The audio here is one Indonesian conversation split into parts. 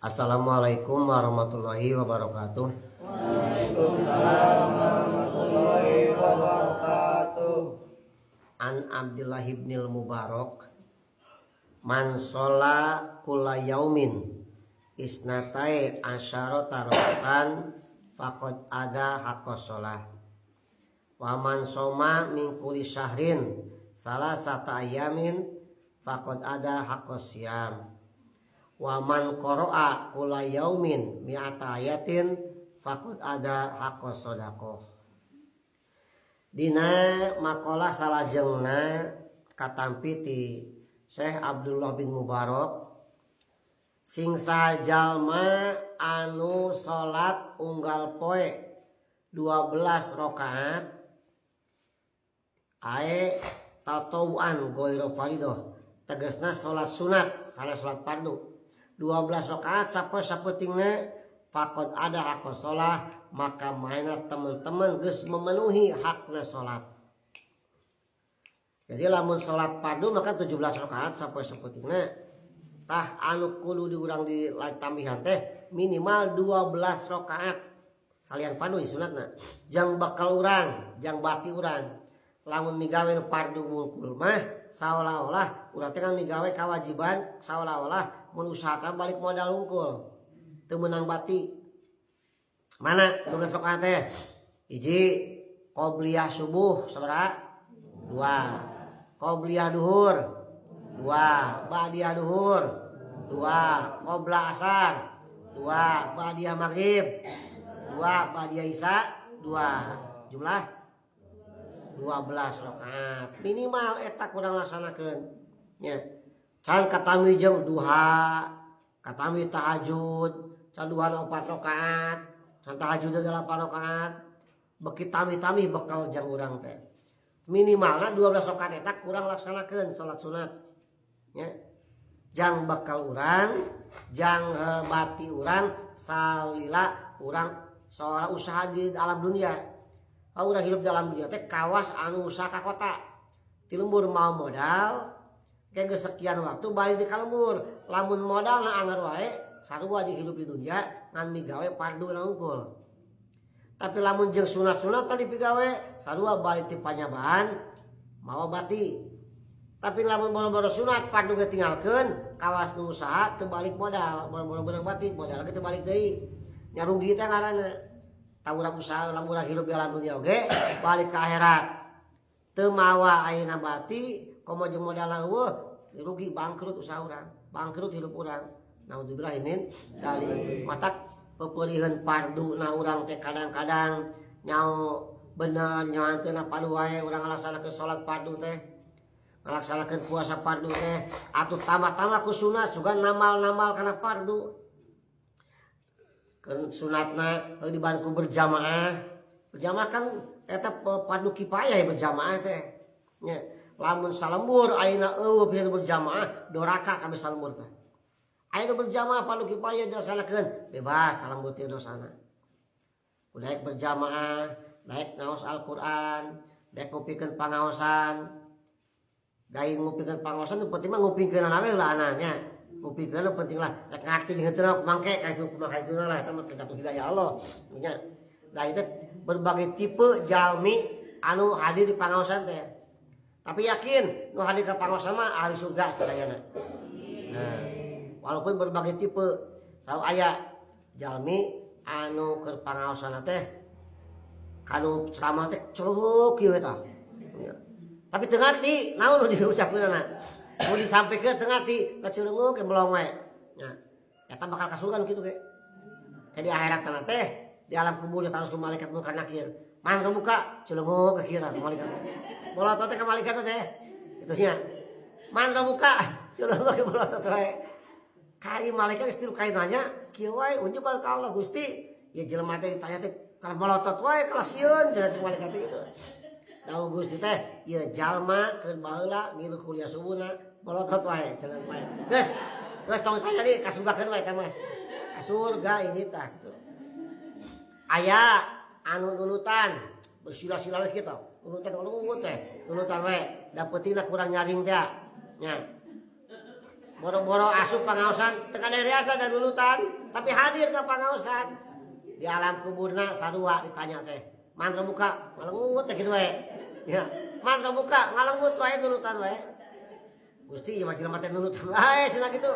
Assalamualaikum warahmatullahi wabarakatuh. Waalaikumsalam warahmatullahi wabarakatuh. An Abdullah ibnil Mubarak man sholla kulla yaumin isnatai asyarata rakatan faqad ada haqqas sholah wa man soma min kulli syahrin salasata ayamin faqad ada haqqas siyam wa man qara'a kulla yaumin mi'ata ayatin faqad ada haqqas shadaqah. Dina makalah salajengna katampi ti Syekh Abdullah bin Mubarak sing sajalma anu salat unggal poe 12 rakaat ae tatawuan ghairu fardhu tegasna salat sunat salah salat fardu 12 rakaat sapoe sapetingna faqad ada haqqas shalah maka mainnya teman-teman geus memenuhi hakna salat. Jadi lamun salat fardu maka 17 rakaat sapoe sapetingna tah anu kudu diurang di tambihan teh minimal 12 rakaat salian fardu sunatna jang bakal urang jang bati urang lamun migawe nu fardu wungkul mah saolah-olah urang teh kan migawe kewajiban saolah-olah mun usahakan balik modal wungkul teu meunang bati. Mana 12 rakaat teh? Hiji qobliyah subuh sabaraha? 2. Qobliyah duhur 2. Ba'diyah duhur 2. Qobla asar 2. Ba'diyah maghrib 2. Ba'diyah isya 2. Jumlah 12 rakaat. Minimal eta kurang laksanakeun. Nya. Can katami jeung duha, katami tahajud, can duha 4 rakaat. Santa tahajud 8 rakaat beki tami-tami bakal jang urang teh minimalna 12 rakaat eta kurang laksanakeun salat sunat nya jang bakal urang jang bati urang salila urang soal usaha di alam dunia urang hidup di alam dunia teh kawas anu usaha ka kota ti lembur mau modal ke sekian waktu balik di kalembur lamun modal na anggar wae sarua di hidup di dunia ngan migawe fardu nangkul. Tapi lamun jeung sunat-sunat tadi pigawe sarua balik ti panyabaan mawa bati. Tapi lamun boro-boro sunat fardu ge tinggalkeun kawas nu usaha teu balik modal, boro-boro bati modal ge teu balik deui. Nya rugi teh ngaranna. Tah urang usaha lamun urang hidup di alam dunia oge balik ka akhirat. Teu mawa ayeuna bati komo jeung modal eueuh rugi bangkrut usaha urang, bangkrut hidup urang. Naudzubillah min dari matak pepeuriheun fardu na urang teh kadang-kadang nyao bener nyawanteuna padu wae urang ngalaksanakeun salat fardu teh ngalaksanakeun puasa fardu teh atuh tambah-tambah ku sunat sugan namal-namal kana fardu keun sunatna dibantu berjamaah kan eta fardu kifayah berjamaah teh nya lamun salembur ayeuna eueuh pisan berjamaah doraka kabeh salembur teh. Ayo berjamaah fardu kifayah dilaksanakeun bebas salembur ti dosana. Kudaek berjamaah, daek ngaos Al-Qur'an, daek ngupikeun pangaosan. Daek ngupikeun pangaosan nu penting mah ngupikeun we heula ananya. Ngupikeun nu penting lah rek ngarti jeung teu mangke ka itu mangke itu lah eta mah tergantung hidayah Allah. Nya da itu berbagai tipe jalmi anu hadir di pangaosan teh. Tapi yakin nu hadir ka pangaosan mah ahli surga sadayana. Nah, walaupun berbagai tipe saw aya jalmi anu keur pangaosana teh kanu ceramah teh culuk kieu eta tapi teu ngarti naon nu diucapkeunana mun disampikeun teu ngarti kaceuleugeuk ke melong we nya eta bakal kasugan kitu ge di akhirat teh teh di alam kubur ditarus ku malaikat munkar nakir man buka ceuleugeuk ke kieu malaikat bolotot teh ka malaikat teh kitu nya man buka ceuleugeuk ke bolotot we kai malaikat istilu kai nanya kieu wae unjuk ka Allah Gusti ya jelema teh ditanya teh kana melotot wae kelas sieun cenah malaikat itu dawu Gusti teh ieu jalma keur baheula ngilu kuliah subuhna melotot wae cenah wae geus tong tanya deui kasugakeun wae ka Mas ka surga ini tah gitu aya anu nunutan bersila-sila we kitu nunutan teh nunutan we dapetina kurang nyaring teh nya boro-boro asup pangaosan teka dari asa dan nunutan tapi hadir ke pangaosan di alam kuburna sarua ditanya teh mantra buka ngalengut teh kitu we ya mantra buka ngalengut wae nunutan wae Gusti ieu mah jelema teh nunutan wae cenah kitu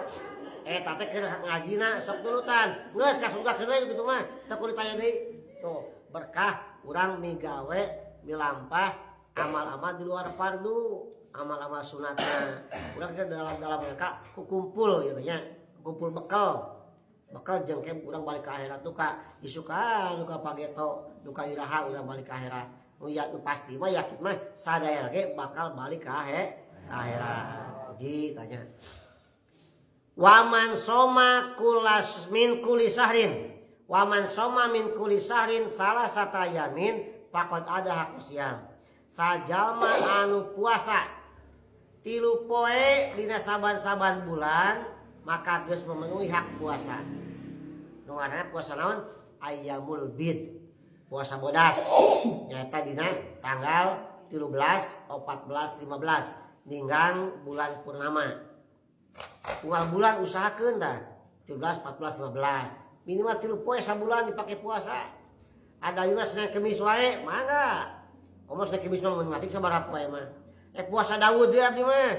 eta teh keur ngajina sok nunutan geus kasunggakeun we kitu mah teu kudu ditanya deui tuh berkah urang migawe milampah amal-amal di luar fardu amal-amal sunatnya urang ke dalam mereka kumpul gitu nya kumpul bekal jengke urang balik ke akhirat tuh ka isukan ka pageto duka iraha urang balik ke akhirat nu ya nu pasti mah yakin mah sadaya ge bakal balik ke akhirat ji tanya waman soma kulas min kulisahrin waman soma min kulisahrin salah sata yamin pakot ada hakusiam sajalma anu puasa 3 poe dina saban-saban bulan maka geus memenuhi hak puasa. Nu ngaranna puasa naon? Ayyamul bid. Puasa bodas. Nyata dina tanggal 13, 14, 15 ninggang bulan purnama. Unggal bulan usahakeun tah 13, 14, 15. Minimal 3 poe sabulan dipake puasa. Ada juga Senin Kemis wae, mangga. Komo Senin Kemis mah mun ngatik sabaraha poe mah. Puasa Daud ya abdi mah.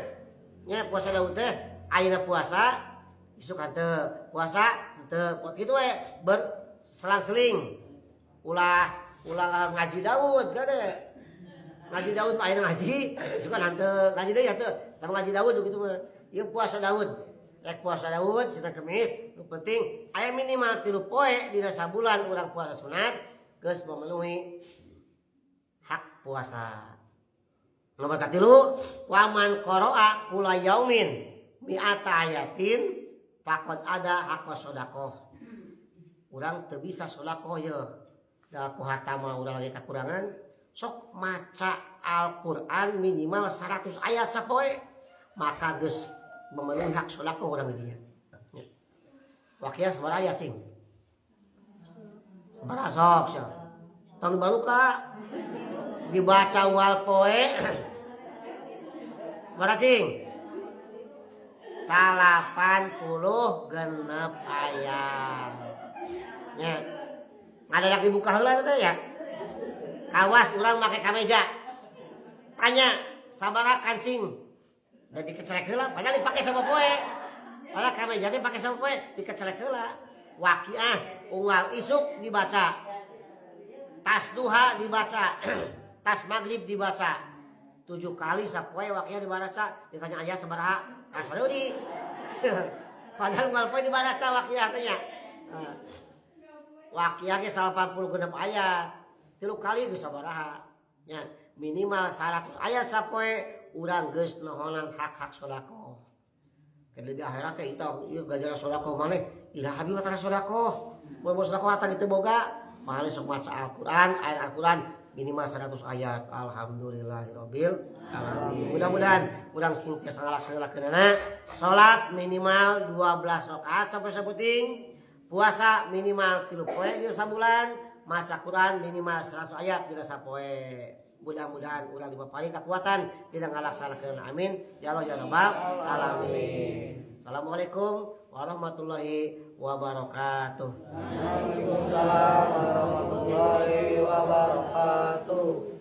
Nya puasa Daud teh ayeuna puasa isuk henteu, puasa henteu. Kitu we berselang-seling. Ulah ngaji Daud gade. Ngaji Daud mah ayeuna ngaji, isukan henteu. Ngaji deui henteu. Tapi ngaji Daud kitu mah. Ieu puasa Daud. Puasa Daud Senin Kemis, nu penting aya minimal 3 poe dina sabulan urang puasa sunat geus memenuhi hak puasa. Nomor katilu waman qara'a kula yaumin mi'ata ayatin faqad ada haqqa sedekah. Urang teu bisa sedekah ye. Da ku harta mah urang lagi kakurangan sok maca Al-Qur'an minimal 100 ayat sapoe maka geus memenuhi hak sedekah urang dieu. Wakiah sabaraha ayat cing? Sabaraha sok sia. Tahun baru ka dibaca wal poe beracing 80 genep ayat nya ngadadak dibuka heula teh ya kawas urang make kameja tanya sabaraha kancing dan dikecelek heula padahal dipake sama poe padahal kameja teh pake sama poe dikecelek heula waqiah unggal isuk dibaca tas duha dibaca tas maghrib dibaca 7 kali sapoe waqiah dibaca ditanya ayat sabaraha kas di padahal unggal poe dibaca waqiah teh nya waqiah ge 80 genep ayat 3 kali geus sabaraha nya minimal 100 ayat sapoe urang geus nohonan hak-hak sedekah kedu di akhirat teh eta ieu ganjaran sedekah maneh ila habi mah tara sedekah mun sedekah atan ditu boga maneh sok maca Al-Qur'an ayat Al-Qur'an minimal 100 ayat. Alhamdulillahirabbil alamin. Mudah-mudahan urang sintiasa ngalaksanakeunana salat minimal 12 rakaat sampai saputing, puasa minimal 3 poe dina sabulan, maca Quran minimal 100 ayat dina sapoe. Mudah-mudahan urang dibapari kekuatan dina ngalaksanakeun. Amin ya Allah ya rabbal alamin. Assalamualaikum warahmatullahi wabarakatuh. Waalaikumsalam warahmatullahi wabarakatuh.